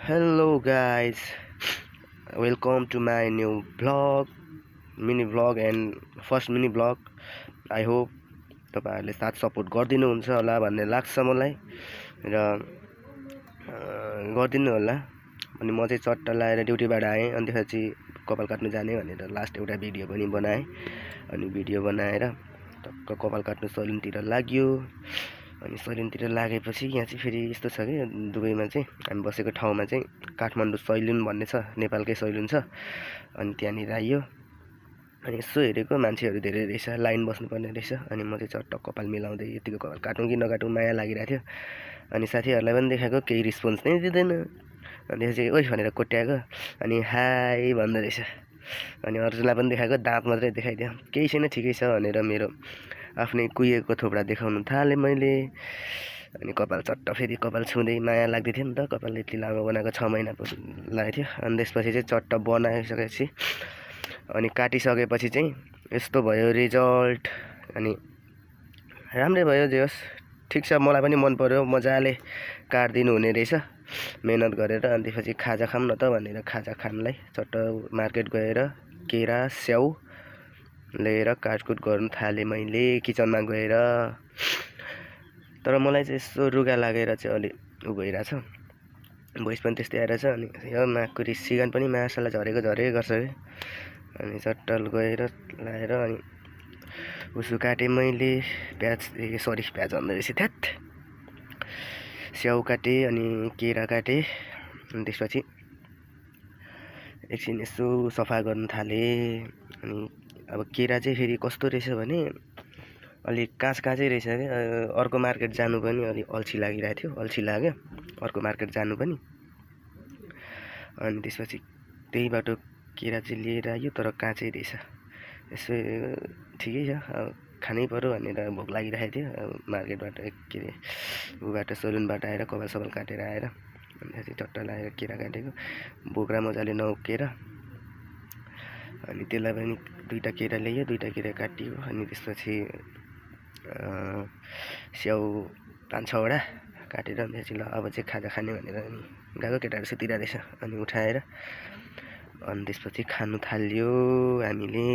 Hello guys, welcome to my new vlog, mini vlog and first mini vlog. I hope तपाईहरुले साथ support गर्दिनुहुन्छ होला भन्ने लाग्छ मलाई र गर्दिनु होला। अनि म चाहिँ चट्टा लाएर ड्युटीबाट आएँ अनि त्यसपछि कपाल काट्नु जाने भनेर लास्ट एउटा भिडियो पनि बनाएँ। अनि भिडियो बनाएर टक्क कपाल काट्नु सलुनतिर लाग्यो। अनि सलुनतिर लागेपछि यहाँ चाहिँ फेरि यस्तो छ कि दुबईमा चाहिँ हामी बसेको ठाउँमा चाहिँ काठमाडौँ सैलुन भन्ने छ, नेपालकै सैलुन छ। अनि त्यहाँनिर आइयो अनि यसो हेरेको मान्छेहरू धेरै रहेछ, लाइन बस्नुपर्ने रहेछ। अनि म चाहिँ चट्ट कपाल मिलाउँदै यतिको कपाल काटौँ कि नकाटौँ माया लागिरहेको थियो। अनि साथीहरूलाई पनि देखाएको, केही रिस्पोन्स नै दिँदैन। अनि त्यसपछि ओइ भनेर कोट्याएको अनि हाई भन्दो रहेछ। अनि अर्जुनलाई पनि देखाएको, दाँत मात्रै देखाइदियो, केही छैन ठिकै छ भनेर मेरो आफ्नै कुहिएको थोप्रा देखाउनु थालेँ मैले। अनि कपाल चट्ट फेरि कपाल छुँदै माया लाग्दै थियो नि त, कपाल यति लामो बनाएको 6 महिना लागेको थियो। अनि त्यसपछि चाहिँ चट्ट बनाइसकेपछि अनि काटिसकेपछि चाहिँ यस्तो भयो रिजल्ट। अनि राम्रै भयो, जे होस् ठिक छ, मलाई पनि मन पर्यो। मजाले काटिदिनु हुने रहेछ मेहनत गरेर। अनि त्यसपछि खाजा खाऊँ न त भनेर खाजा खानलाई चट्ट मार्केट गएर केरा स्याउ लिएर काटकुट गर्नु थालेँ मैले किचनमा गएर। तर मलाई चाहिँ यसो रुगा लागेर चाहिँ अलि उ भइरहेछ, भोइस पनि त्यस्तै आइरहेछ। अनि यो माकुरी सिगान पनि मासुलाई झरेको गर्छ कि। अनि चट्टल गएर लाएर अनि उसु काटेँ मैले, प्याज प्याज भन्दै रहेछ थ्यात, स्याउ काटेँ अनि केरा काटेँ। अनि त्यसपछि एकछिन यसो सफा गर्नु थालेँ। अनि अब केरा चाहिँ फेरि कस्तो रहेछ भने अलिक काँचै रहेछ क्या। अर्को मार्केट जानु पनि अलिक अल्छी लागिरहेको थियो, अल्छी लाग्यो अर्को मार्केट जानु पनि। अनि त्यसपछि त्यही बाटो केरा चाहिँ लिएर आयो, तर काँचै रहेछ। यसो ठिकै छ, अब खानै पर्यो भनेर भोक लागिरहेको थियो। मार्केटबाट के अरे उबाट सलुनबाट आएर कपाल सपाल काटेर आएर अनि त्यसपछि चट्टा लगाएर केरा काटेको, बोक्रा मजाले नउकेर। अनि त्यसलाई पनि दुईवटा केरा ल्यायो, दुईवटा केरा काटियो। अनि त्यसपछि स्याउ 5-6वटा काटेर अनि त्यसपछि ल अब चाहिँ खाजा खाने भनेर अनि गएको, केटाहरू सुतिरहेको रहेछ। अनि उठाएर अनि त्यसपछि खानु थाल्यो हामीले।